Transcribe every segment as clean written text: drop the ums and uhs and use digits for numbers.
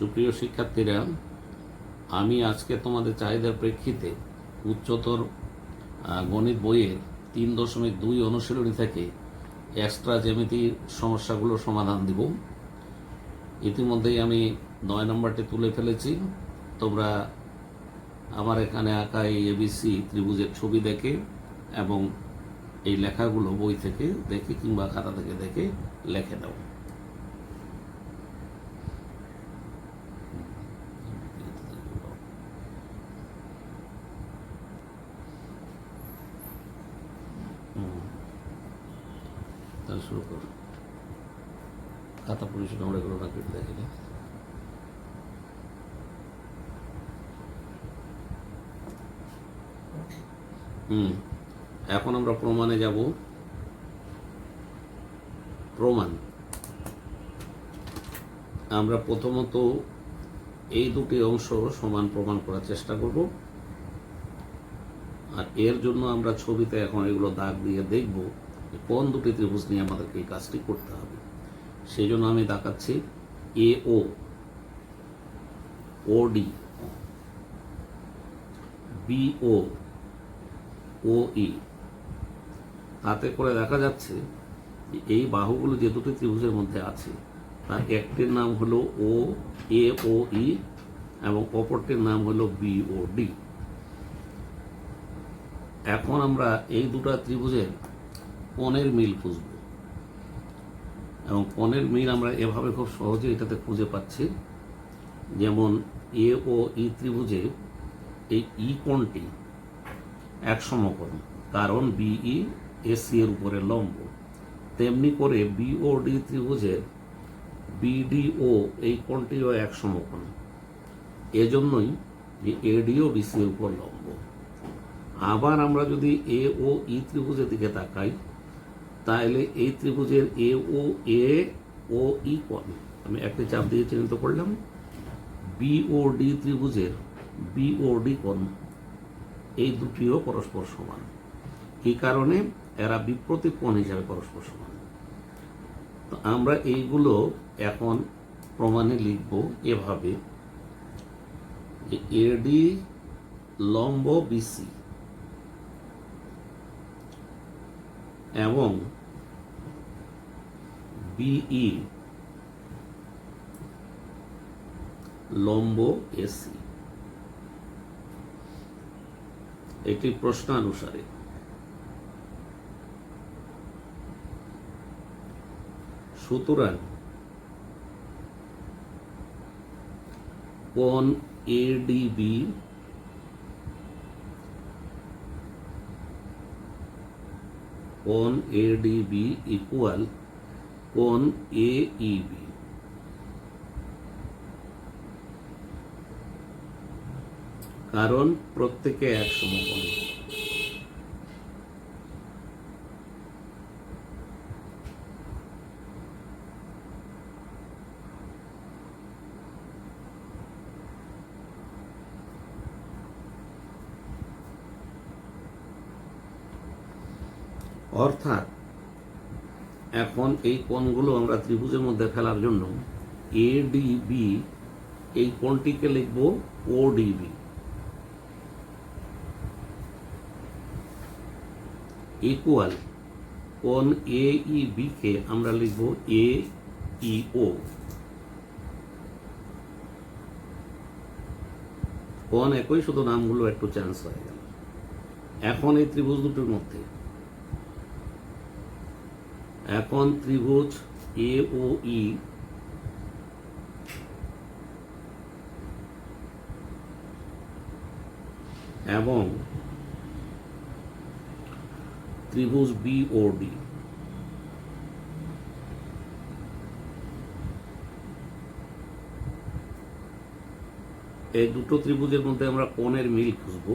সুপ্রিয় শিক্ষার্থীরা, আমি আজকে তোমাদের চাহিদার প্রেক্ষিতে উচ্চতর গণিত বইয়ের 3.2 অনুশীলনী থেকে এক্সট্রা জ্যামিতির সমস্যাগুলোর সমাধান দিব। ইতিমধ্যেই আমি 9 নম্বরটি তুলে ফেলেছি। তোমরা আমার এখানে আঁকা এই এবিসি ত্রিভুজের ছবি দেখে এবং এই লেখাগুলো বই থেকে দেখে কিংবা খাতা থেকে দেখে লিখে দাও। তাহলে শুরু করো। খাতা পরিষ্কার আমরা এগুলো না কেটে দেখি না। এখন আমরা প্রমাণে যাব। প্রমাণ আমরা প্রথমত এই দুটি অংশ সমান প্রমাণ করার চেষ্টা করব, আর এর জন্য আমরা ছবিতে এখন এগুলো দাগ দিয়ে দেখব কোন দুটি ত্রিভুজ নিয়ে আমাদেরকে এই কাজটি করতে হবে। সেই জন্য আমি দেখাচ্ছি AO, OD, BO, OE। তাতে করে দেখা যাচ্ছে এই বাহুগুলো যে দুটি ত্রিভুজের মধ্যে আছে তার একটির নাম হলো AOE এবং অপরটির নাম হলো BOD। এখন আমরা এই দুটো ত্রিভুজের কোণের মিল খুঁজব, এবং কোণের মিল আমরা এভাবে খুব সহজে এটাতে খুঁজে পাচ্ছি। যেমন AOE ত্রিভুজে এই কোণটি এক সমকোণ, কারণ BE AC এর উপরে লম্ব। তেমনি করে BOD ত্রিভুজের BDO এই কোণটিও এক সমকোণ, এজন্যই যে ADও BC এর উপর লম্ব। আবার আমরা যদি AOE ত্রিভুজের দিকে তাকাই, তাহলে এই ত্রিভুজের AOE কোণ আমি একটি চাপ দিয়ে চিহ্নিত করলাম। BOD ত্রিভুজের BOD কোণ, এই দুটিও পরস্পর সমান। এই কারণে এরা বিপরীত কোণ হিসাবে পরস্পর সমান। তো আমরা এইগুলো এখন প্রমাণে লিখব এভাবে যে AD লম্ব BC এবং BE লম্ব AC। এটি প্রশ্নানুসারে। সুতরাং কোণ ADB কোণ ADB ইকুয়াল কোণ AEB। কারণ প্রত্যেকে এক সমকোণ। অর্থাৎ এখন এই কোণগুলো আমরা ত্রিভুজের মধ্যে ফেলার জন্য ADB এই কোণটিকে লিখব ODB ইকুয়াল কোণ AEB কে আমরা লিখব AEO। কোণ একই, শুধু নামগুলো একটু চেঞ্জ হয়ে গেল। এখন এই ত্রিভুজ দুটোর মধ্যে এখন ত্রিভুজ AOE এবং ত্রিভুজ BOD, এই দুটো ত্রিভুজের মধ্যে আমরা কোণের মিল খুঁজব।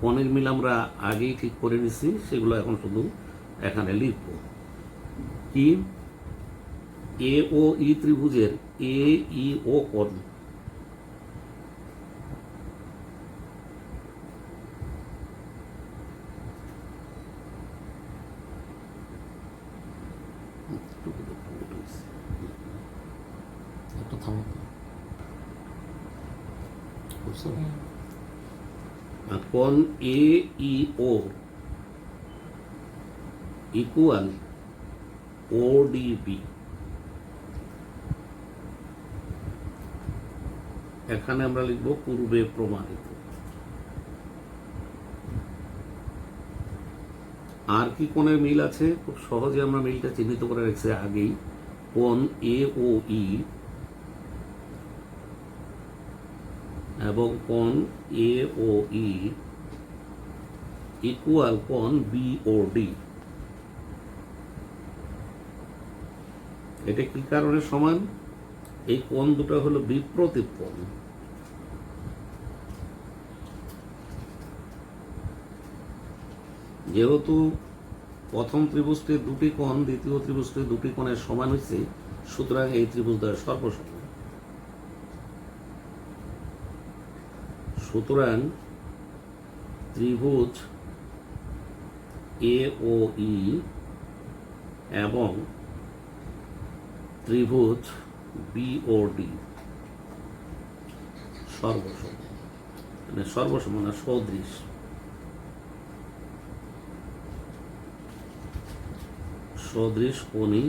কোণের মিল আমরা আগেই ঠিক করে নিছি, সেগুলো এখন শুধু এখানে লিখব। কি AOE ত্রিভুজের AEO কোণ একটু থামো। বুঝছো? আর কোণ এ ই ও ইকুয়াল ও ডি বি, এখানে আমরা লিখব পূর্বে প্রমাণিত। আর কি কোণের মিল আছে? খুব সহজে আমরা মিলটা চিহ্নিত করে রেখেছি আগেই। কোণ এ ও ই এবং কোণ এ ও ই ইকুয়াল কোণ বি ও ডি। এটা কি কারণে সমান? এই কোণ দুটো হলো বিপ্রতীপ কোণ। যেহেতু প্রথম ত্রিভুজটির দুটি কোণ দ্বিতীয় ত্রিভুজটির দুটি কোণের সমান হয়েছে, সুতরাং এই ত্রিভুজ দ্বয় সর্বসমান। সুতরাং ত্রিভুজ এ ও ই এবং ত্রিভুজ বি ও ডি সর্বসম, মানে সর্বসম না সদৃশ। সদৃশ কোণী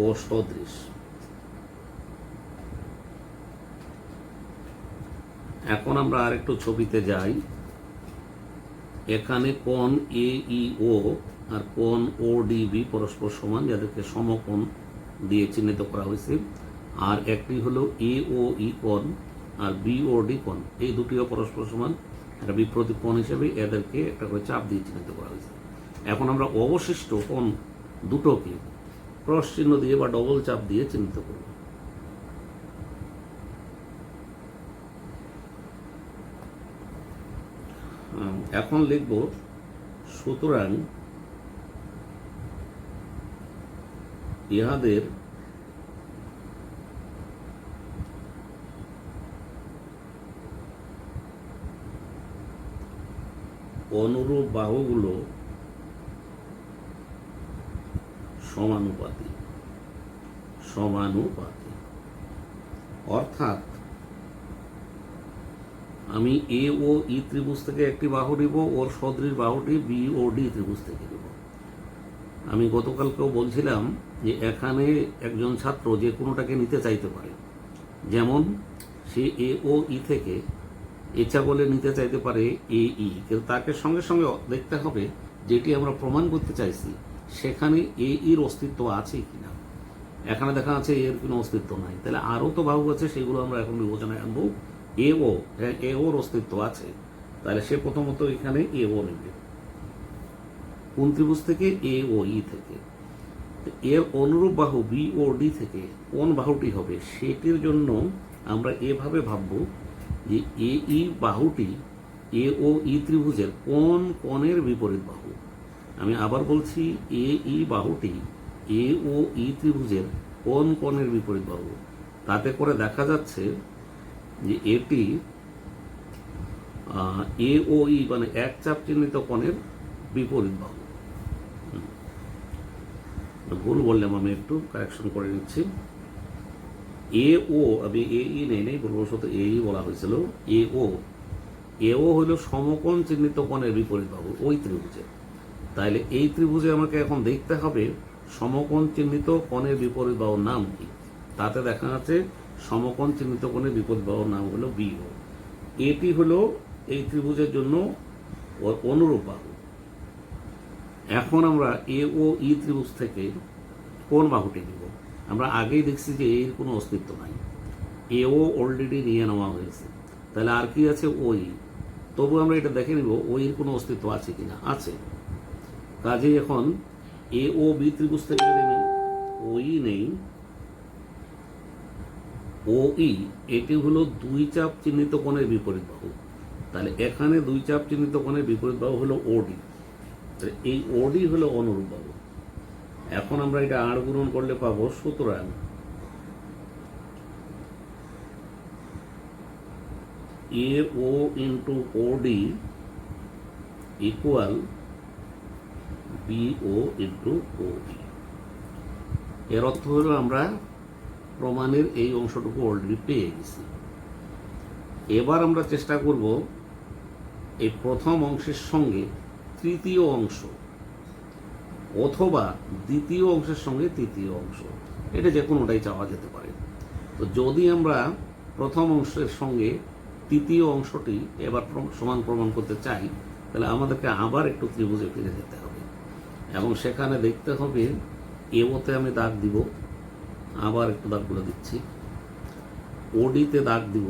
ও সদৃশ। এখন আমরা আরেকটু ছবিতে যাই। এখানে কোণ এ ই ও আর কোণ ও ডি বি পরস্পর সমান, যাদেরকে সমকোণ দিয়ে চিহ্নিত করা হয়েছে। আর একটি হলো এ ও ই কোণ আর বি ও ডি কোণ, এই দুটিও পরস্পর সমান। একটা বিপ্রতীপ কোণ হিসেবে এদেরকে একটা করে চাপ দিয়ে চিহ্নিত করা হয়েছে। এখন আমরা অবশিষ্ট কোণ দুটোকে ক্রস চিহ্ন দিয়ে বা ডবল চাপ দিয়ে চিহ্নিত করব। এখন লিখব সুতরাং ইহাদের অনুরূপ বাহুগুলো সমানুপাতিক। সমানুপাতিক অর্থাৎ আমি এ ও ই ত্রিভুজ থেকে একটি বাহু নিব, ওর সদৃশ বাহুটি বি ও ডি ত্রিভুজ থেকে নিব। আমি গতকালকেও বলছিলাম যে এখানে একজন ছাত্র যে কোনোটাকে নিতে চাইতে পারে, যেমন সে এ ও ই থেকে ইচ্ছা বলে নিতে চাইতে পারে এ ই, কিন্তু তাকে সঙ্গে সঙ্গে দেখতে হবে যেটি আমরা প্রমাণ করতে চাইছি সেখানে এ ইর অস্তিত্ব আছে কিনা। এখানে দেখা যাচ্ছে এর কোনো অস্তিত্ব নাই, তাহলে আরও তো বাহু আছে, সেগুলো আমরা এখন বিবেচনায় আনবো। এ ও, হ্যাঁ এ ওর অস্তিত্ব আছে, তাহলে সে প্রথমত এখানে এ ও নেবে। কোন ত্রিভুজ থেকে? এ ও ই থেকে। এর অনুরূপ বাহু বি ও ডি থেকে কোন বাহুটি হবে সেটির জন্য আমরা এভাবে ভাববো যে এ ই বাহুটি এ ও ই ত্রিভুজের কোন কোণের বিপরীত বাহু। আমি আবার বলছি, এ ই বাহুটি এ ও ই ত্রিভুজের কোন কোণের বিপরীত বাহু। তাতে করে দেখা যাচ্ছে যে এটি এ ও ই মানে এক চাপ চিহ্নিত কোণের বিপরীত বাহু। ভুল বললাম, আমি একটু কারেকশন করে নিচ্ছি। এ ও, আমি এ ই নেই, ভুলবশত এ ই বলা হয়েছিল। এ ও হলো সমকোণ চিহ্নিত কোণের বিপরীত বাহু ওই ত্রিভুজে। তাহলে এই ত্রিভুজে আমাকে এখন দেখতে হবে সমকোণ চিহ্নিত কোণের বিপরীত বাহুর নাম কি। তাতে দেখা যাচ্ছে সমকোণ চিহ্নিত কোণের বিপরীত বাহুর নাম হলো বি ও। এটি হলো এই ত্রিভুজের জন্য অনুরূপ বাহু। এখন আমরা এ ও ই ত্রিভুজ থেকে কোন বাহুটি নিব? আমরা আগেই দেখছি যে এর কোনো অস্তিত্ব নাই, এ ও অলরেডি নিয়ে নেওয়া হয়েছে, তাহলে আর কি আছে? ওই। তবু আমরা এটা দেখে নিব ওই এর কোনো অস্তিত্ব আছে কিনা। আছে। কাজেই এখন এ ও বি ত্রিভুজ থেকে যদি ওই নেই, ও ই, এটি হলো দুই চাপ চিহ্নিত কোণের বিপরীত বাহু। তাহলে এখানে দুই চাপ চিহ্নিত কোণের বিপরীত বাহু হলো ওডি। এই ওডি হলো অনুরূপ বাহু। এখন আমরা এটা আর গুণন করলে পাবো, সুতরাং এ ও ইন্টু ওডি ইকুয়াল বি ও ইন্টু ওডি। এর অর্থ হলো আমরা প্রমাণের এই অংশটুকু অলরেডি পেয়ে গেছি। এবার আমরা চেষ্টা করব এই প্রথম অংশের সঙ্গে তৃতীয় অংশ অথবা দ্বিতীয় অংশের সঙ্গে তৃতীয় অংশ, এটা যে কোনোটাই চাওয়া যেতে পারে। তো যদি আমরা প্রথম অংশের সঙ্গে তৃতীয় অংশটি এবার সমান প্রমাণ করতে চাই, তাহলে আমাদেরকে আবার একটু ত্রিভুজে ফিরে যেতে হবে এবং সেখানে দেখতে হবে এওতে আমি দাগ দিব, আবার একটু দাগ করে দিচ্ছি, ওডিতে দাগ দিব,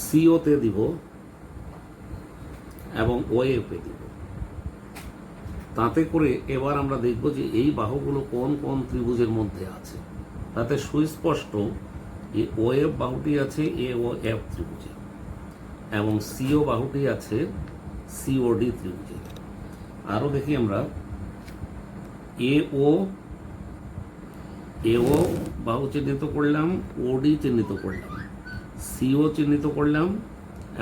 সিওতে দিব এবং ওএফে দিব। তাতে করে এবার আমরা দেখব যে এই বাহুগুলো কোন কোন ত্রিভুজের মধ্যে আছে। তাতে সুস্পষ্ট এই ওএফ বাহুটি আছে এ ও এফ ত্রিভুজে এবং সিও বাহুটি আছে সিওডি ত্রিভুজে। আরও দেখি আমরা এও বাহু চিহ্নিত করলাম, ওডি চিহ্নিত করলাম, সিও চিহ্নিত করলাম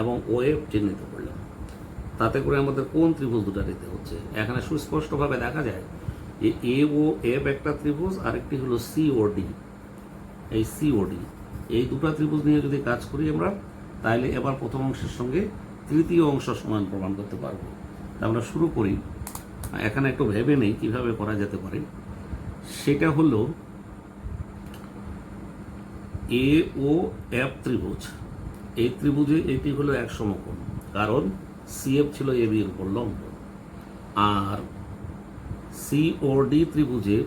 এবং ওএফ চিহ্নিত করলাম। তাতে করে আমাদের কোন ত্রিভুজ দুটা নিতে হচ্ছে, এখানে সুস্পষ্টভাবে দেখা যায় যে এ ও এফ একটা ত্রিভুজ, আরেকটি হলো সিওডি। এই সিওডি এই দুটো ত্রিভুজ নিয়ে যদি কাজ করি আমরা, তাহলে এবার প্রথম অংশের সঙ্গে তৃতীয় অংশ সমান প্রমাণ করতে পারবো। আমরা শুরু করি, এখানে একটু ভেবে নেই কিভাবে করা যেতে পারে। সেটা হলো এ ও এফ ত্রিভুজ, এই ত্রিভুজে এটি হলো এক সমকোণ, কারণ সিএফ ছিল এ বি এর উপর লম্ব। আর সিওডি ত্রিভুজে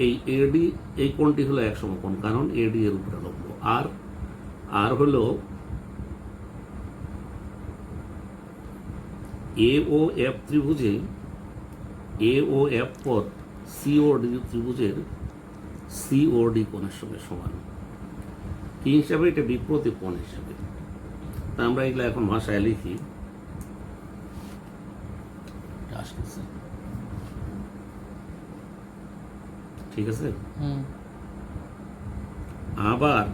এই এডি এই কোণটি হলো এক সমকোণ, কারণ এডি এর উপরে লম্ব। আর হলো এ ও এফ ত্রিভুজে এ ও এফ পদ সিওডি ত্রিভুজের সিওডি কোণের সঙ্গে সমান। কি হিসাবে? এটা বিপ্রতীপ কোণ হিসাবে। তা আমরা এগুলো এখন ভাষায় লিখি। ঠিক আছে। আবার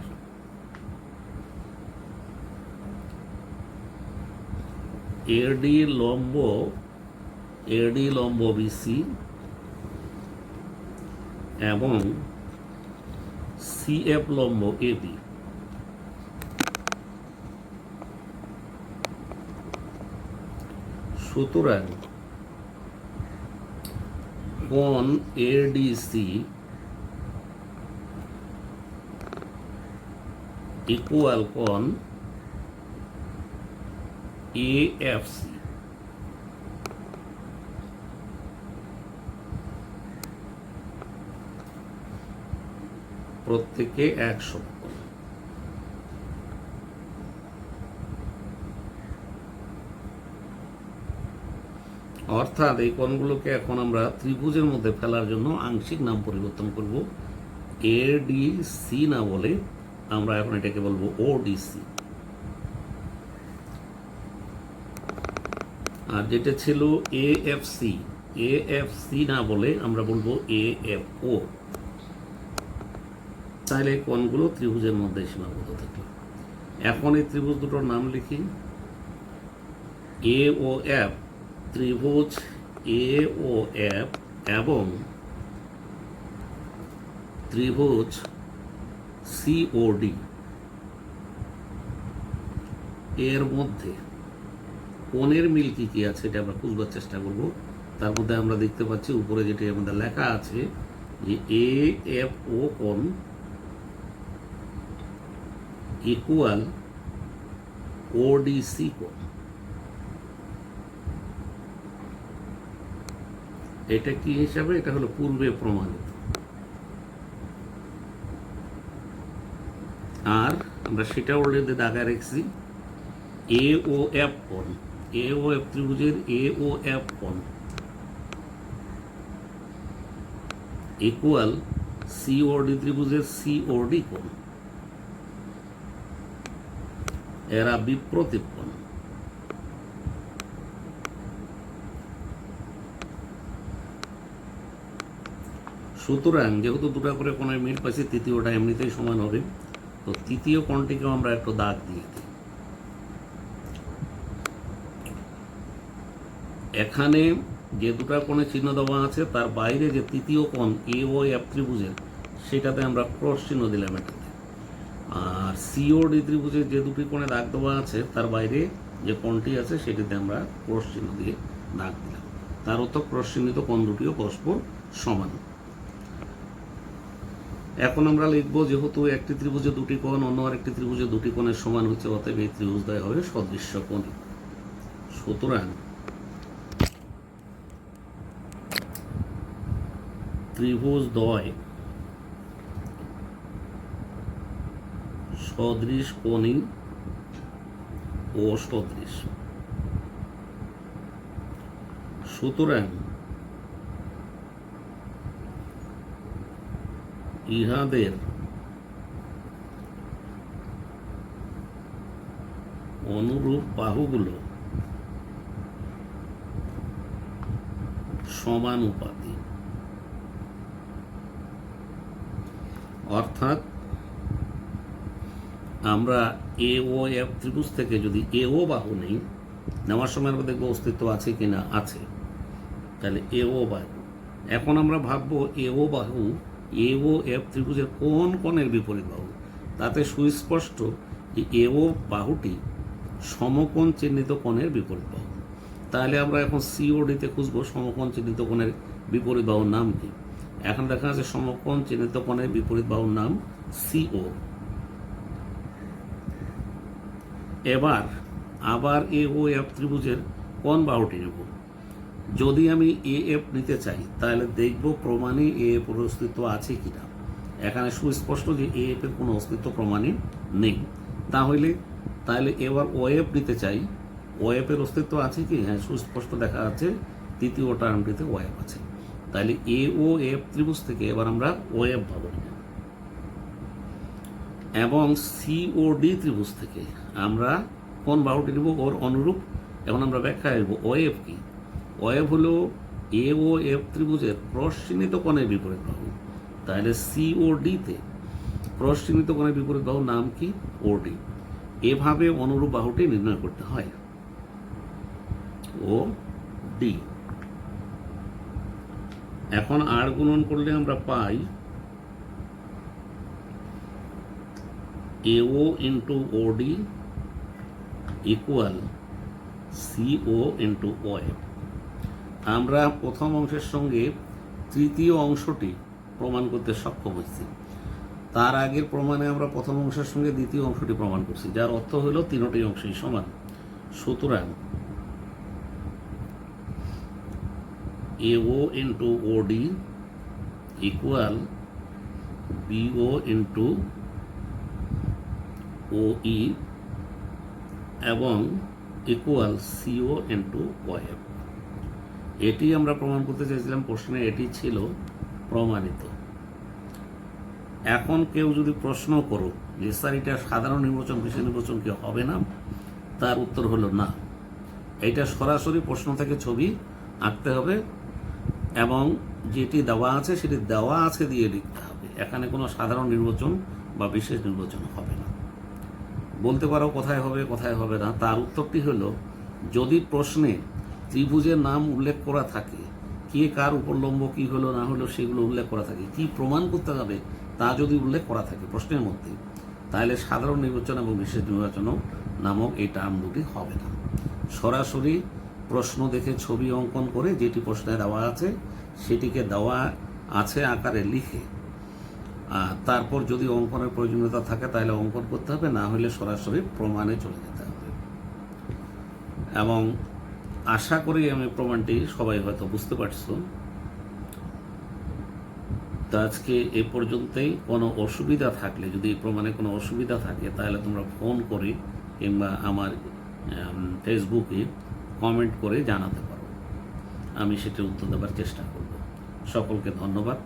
এডি লম্ব বিসি এবং সিএফ লম্ব এবি। সুতরাং কোণ এডিসি ইকুয়াল কোণ এএফসি। প্রত্যেকে 100। অর্থাৎ এই কোণগুলোকে এখন আমরা ত্রিভুজের মধ্যে ফেলার জন্য আংশিক নাম পরিবর্তন করব, এডিসি না বলে আমরা এখন এটাকে বলবো ওডিসি। আর যেটা ছিল এএফসি না বলে আমরা বলবো এএফও। তাহলে কোণগুলো ত্রিভুজের মধ্যে সীমাবদ্ধ থাকে। এখন এই ত্রিভুজ দুটোর নাম লিখি। এ ও এফ ত্রিভুজ এ ও এফ এবং ত্রিভুজ সিওডি এর মধ্যে কোণের মিল কি কি আছে এটা আমরা খুঁজবার চেষ্টা করব। তার মধ্যে আমরা দেখতে পাচ্ছি উপরে যেটি আমাদের লেখা আছে যে এ এফ ও কোণ ইকুয়াল ওডিসি কোণ। এটা কি হিসাবে? এটা হলো পূর্বে প্রমাণিত। আর আমরা সেটা অলরেডি দাগায় রেখেছি। এ ও এফ কোণ, এ ও এফ ত্রিভুজের এ ও এফ কোণ ইকুয়াল সিওডি ত্রিভুজের সিওডি কোণ। এরা বিপ্রতীপ কোণ। সুতরাং যেহেতু দুটা করে কোণের মিল পাইছি, তৃতীয়টা এমনিতেই সমান হবে। তো তৃতীয় কোণটিকেও আমরা একটু দাগ দিয়ে দিই। এখানে যে দুটা কোণে চিহ্ন দেওয়া আছে তার বাইরে যে তৃতীয় কোণ এ ও এফ ত্রিভুজের, সেটাতে আমরা ক্রস চিহ্ন দিলাম এটাতে। আর সিওডি ত্রিভুজে যে দুটি কোণে দাগ দেওয়া আছে তার বাইরে যে কোণটি আছে সেটিতে আমরা ক্রস চিহ্ন দিয়ে দাগ দিলাম, তার অর্থ ক্রস চিহ্নিত কোণ দুটিও পরস্পর সমান। এখন আমরা লিখব যেহেতু একটি ত্রিভুজে দুটি কোণ অন্য আরেকটি ত্রিভুজে দুটি কোণের সমান হচ্ছে, অতএব এই ত্রিভুজদ্বয় হবে সদৃশ্য কোণী। সুতরাং ত্রিভুজদ্বয় সদৃশ কোণী ও সদৃশ। সুতরাং ইহাদের অনুরূপ বাহুগুলো সমানুপাতি, অর্থাৎ আমরা এ ও এফ ত্রিভুজ থেকে যদি এ ও বাহু নেই, নেওয়ার সময় আমরা দেখবো অস্তিত্ব আছে কিনা, আছে, তাহলে এ ও বাহু। এখন আমরা ভাববো এ ও বাহু এ ও এফ ত্রিভুজের কোন কোণের বিপরীত বাহু, তাতে সুস্পষ্ট যে এ ও বাহুটি সমকোণ চিহ্নিত কোণের বিপরীত বাহু। তাহলে আমরা এখন সিওডিতে খুঁজবো সমকোণ চিহ্নিত কোণের বিপরীত বাহুর নাম কি। এখন দেখা যাচ্ছে সমকোণ চিহ্নিত কোণের বিপরীত বাহুর নাম সিও। এবার আবার এ ও এফ ত্রিভুজের কোন বাহুটি নেব। যদি আমি এ এফ নিতে চাই তাহলে দেখব প্রমাণে এ এফ এর অস্তিত্ব আছে কিনা। এখানে সুস্পষ্ট যে এ এফ এর কোনো অস্তিত্ব প্রমাণে নেই। তাহলে এবার ও এফ নিতে চাই, ও এফ এর অস্তিত্ব আছে কি, হ্যাঁ সুস্পষ্ট দেখা যাচ্ছে তৃতীয় টার্মটিতে ও এফ আছে। তাহলে এ ও এফ ত্রিভুজ থেকে এবার আমরা ও এফ পাবো, এবং সিওডি ত্রিভুজ থেকে আমরা কোন বাহুটি নেব ওর অনুরূপ। এখন আমরা ব্যাখ্যা করব ও এফ কি। ও এফ হলো এ ও এফ ত্রিভুজের ক্রস চিহ্নিত কোণের বিপরীত বাহু। তাহলে সিওডিতে ক্রস চিহ্নিত কোণের বিপরীত বাহুর নাম কি, ওডি। এভাবে অনুরূপ বাহুটি নির্ণয় করতে হয়, ও ডি। এখন আর গুণন করলে আমরা পাই AO into OD equal CO into OF। আমরা প্রথম অংশের সঙ্গে তৃতীয় অংশটি প্রমাণ করতে সক্ষম হয়েছি। তার আগের প্রমাণে আমরা প্রথম অংশের সঙ্গে দ্বিতীয় অংশটি প্রমাণ করছি, যার অর্থ হলো তিনটি অংশই সমান। সুতরাং AO into OD equal BO into OE এবং ইকুয়াল CO into OF। এটি আমরা প্রমাণ করতে চাইছিলাম, প্রশ্নে এটি ছিল প্রমাণিত। এখন কেউ যদি প্রশ্ন করো যে স্যার এটা সাধারণ নির্বাচন বিশেষ নির্বাচন কি হবে না, তার উত্তর হলো না। এটা সরাসরি প্রশ্ন থেকে ছবি আঁকতে হবে এবং যেটি দেওয়া আছে সেটি দেওয়া আছে দিয়ে লিখতে হবে। এখানে কোনো সাধারণ নির্বাচন বা বিশেষ নির্বাচন হবে না। বলতে পারো কোথায় হবে কোথায় হবে না, তার উত্তরটি হলো যদি প্রশ্নে ত্রিভুজের নাম উল্লেখ করা থাকে, কে কার উপলম্ব কি হলো না হলো সেগুলো উল্লেখ করা থাকে, কি প্রমাণ করতে হবে তা যদি উল্লেখ করা থাকে প্রশ্নের মধ্যে, তাহলে সাধারণ নির্বাচন এবং বিশেষ নির্বাচন নামক এই টার্ম দুটি হবে না। সরাসরি প্রশ্ন দেখে ছবি অঙ্কন করে যেটি প্রশ্নে দেওয়া আছে সেটিকে দেওয়া আছে আকারে লিখে তারপর যদি অঙ্কনের প্রয়োজনীয়তা থাকে তাহলে অঙ্কন করতে হবে, না হলে সরাসরি প্রমাণে চলে যেতে হবে। এবং আশা করি আমি প্রমাণটি সবাই হয়তো বুঝতে পারছো। তো আজকে এ পর্যন্তই। কোনো অসুবিধা থাকলে, যদি এই প্রমাণে কোনো অসুবিধা থাকে তাহলে তোমরা ফোন করে কিংবা আমার ফেসবুকে কমেন্ট করে জানাতে পারো, আমি সেটার উত্তর দেওয়ার চেষ্টা করব। সকলকে ধন্যবাদ।